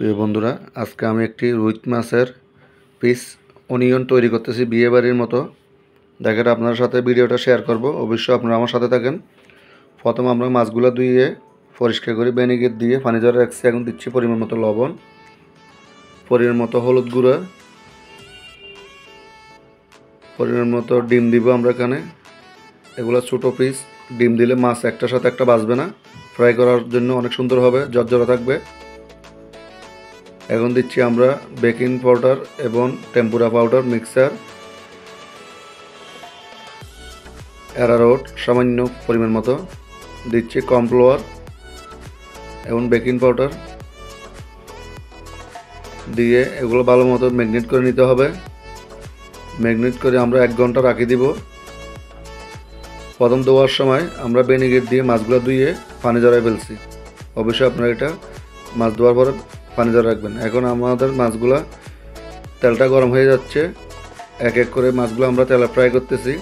প্রিয় বন্ধুরা, আজকে আমি একটি রুই মাছের পিস অনিয়ন তৈরি করতেছি বিয়ে বাড়ির মতো। দেখেন, আপনার সাথে ভিডিওটা শেয়ার করব, অবশ্যই আপনারা আমার সাথে থাকেন। প্রথম আমরা মাছগুলো ধুয়ে পরিষ্কার করে ভিনেগার দিয়ে পানি ঝরে রাখছি। এখন দিচ্ছি পরিমাণ মতো লবণ, পরিমাণ মতো হলুদ গুঁড়া, পরিমাণ মতো ডিম দিব আমরা এখানে। এগুলো ছোটো পিস, ডিম দিলে মাছ একটার সাথে একটা বাজবে না, ফ্রাই করার জন্য অনেক সুন্দর হবে, ঝরঝরা থাকবে। এখন দিচ্ছি আমরা বেকিং পাউডার এবং টেম্পুরা পাউডার মিক্সার, অ্যারারুট সামান্য পরিমাণ মতো, দিচ্ছি কর্নফ্লাওয়ার এবং বেকিং পাউডার দিয়ে এগুলো ভালো মতো ম্যাগনেট করে নিতে হবে। ম্যাগনেট করে আমরা 1 ঘন্টা রাখি দিব। প্রথম ধোয়ার সময় আমরা ভিনেগার দিয়ে মাছগুলো ধুয়ে পানি ঝরাই ফেলছি। অবশ্যই আপনারা এটা মাছ ধোয়ার পরে পানি ঝরা রাখবেন। এখন আমাদের মাছগুলা তেলটা গরম হয়ে যাচ্ছে, এক এক করে মাছগুলো আমরা তেলে ফ্রাই করতেছি।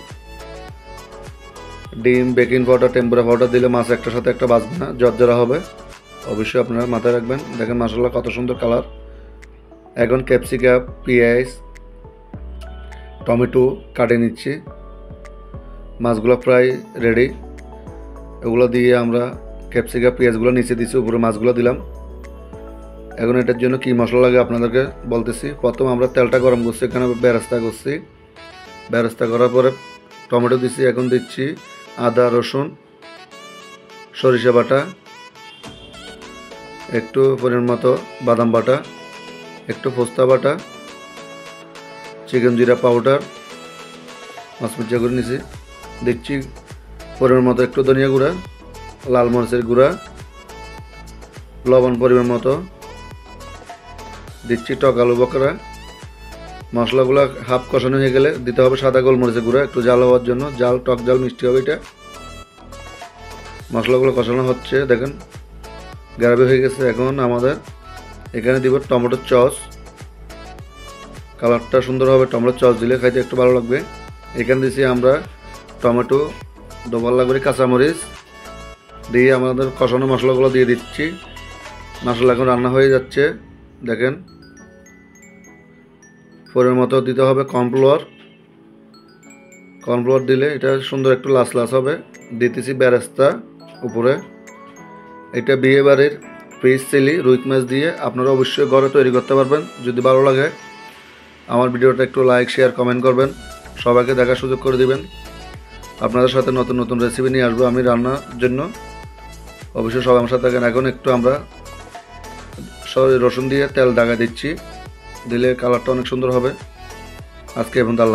ডিম, বেকিং পাউডার, টেম্পুরা পাউডার দিলে মাছ একটার সাথে একটা বাজবে না, ঝরঝরা হবে। অবশ্যই আপনারা মাথায় রাখবেন। দেখেন মাশাআল্লাহ কত সুন্দর কালার। এখন ক্যাপসিকাম, পেঁয়াজ, টমেটো কাটে নিচ্ছি। মাছগুলো প্রায় রেডি। এগুলো দিয়ে আমরা ক্যাপসিকাম, পেঁয়াজগুলো নিচে দিচ্ছি, উপরে মাছগুলো দিলাম। এখন এটার জন্য কী মশলা লাগে আপনাদেরকে বলতেছি। প্রথম আমরা তেলটা গরম করছি, এখানে বেরেস্তা করছি। বেরেস্তা করার পরে টমেটো দিচ্ছি। এখন দিচ্ছি আদা, রসুন, সরিষা বাটা, একটু পরিমাণ মতো বাদাম বাটা, একটু পোস্তা বাটা, চিকেন জিরা পাউডার, মাছ মির্চা করে নিছি। দিচ্ছি পরিমাণ মতো একটু ধনিয়া গুঁড়া, লাল মরিচের গুঁড়া, লবণ পরিমাণ মতো, দিচ্ছি টক আলু বকরা। মশলাগুলো হাফ কষানো হয়ে গেলে দিতে হবে সাদা গোলমরিচের গুঁড়া, একটু জাল হওয়ার জন্য। জাল, টক জাল মিষ্টি হবে এটা। মশলাগুলো কষানো হচ্ছে, দেখেন গ্রেভি হয়ে গেছে। এখন আমাদের এখানে দিব টমেটোর সস। কালারটা সুন্দর হবে, টমেটোর সস দিলে খাইতে একটু ভালো লাগবে। এখানে দিচ্ছি আমরা টমেটো, ডোবাল্লা করে কাঁচামরিচ দিয়ে আমাদের কষানো মশলাগুলো দিয়ে দিচ্ছি। মশলা এখন রান্না হয়ে যাচ্ছে। দেখেন পরিমাণ মতো দিতে হবে কর্নফ্লাওয়ার। কর্নফ্লাওয়ার দিলে এটা সুন্দর একটু লাস লাস হবে। দিতেছি বেরেস্তা উপরে। এটা বিয়ে বাড়ির ফিশ চিলি রুই মাছ দিয়ে আপনারা অবশ্যই ঘরে তৈরি করতে পারবেন। যদি ভালো লাগে আমার ভিডিওটা একটু লাইক, শেয়ার, কমেন্ট করবেন। সবাইকে দেখার সুযোগ করে দিবেন। আপনাদের সাথে নতুন নতুন রেসিপি নিয়ে আসবো আমি রান্নার জন্য। অবশ্যই সবাই আমার সাথে থাকেন। এখন একটু আমরা রসুন দিয়ে তেল দাগা দিচ্ছি, দিলে কালারটা অনেক সুন্দর হবে। আজকে এখন আল্লাহ।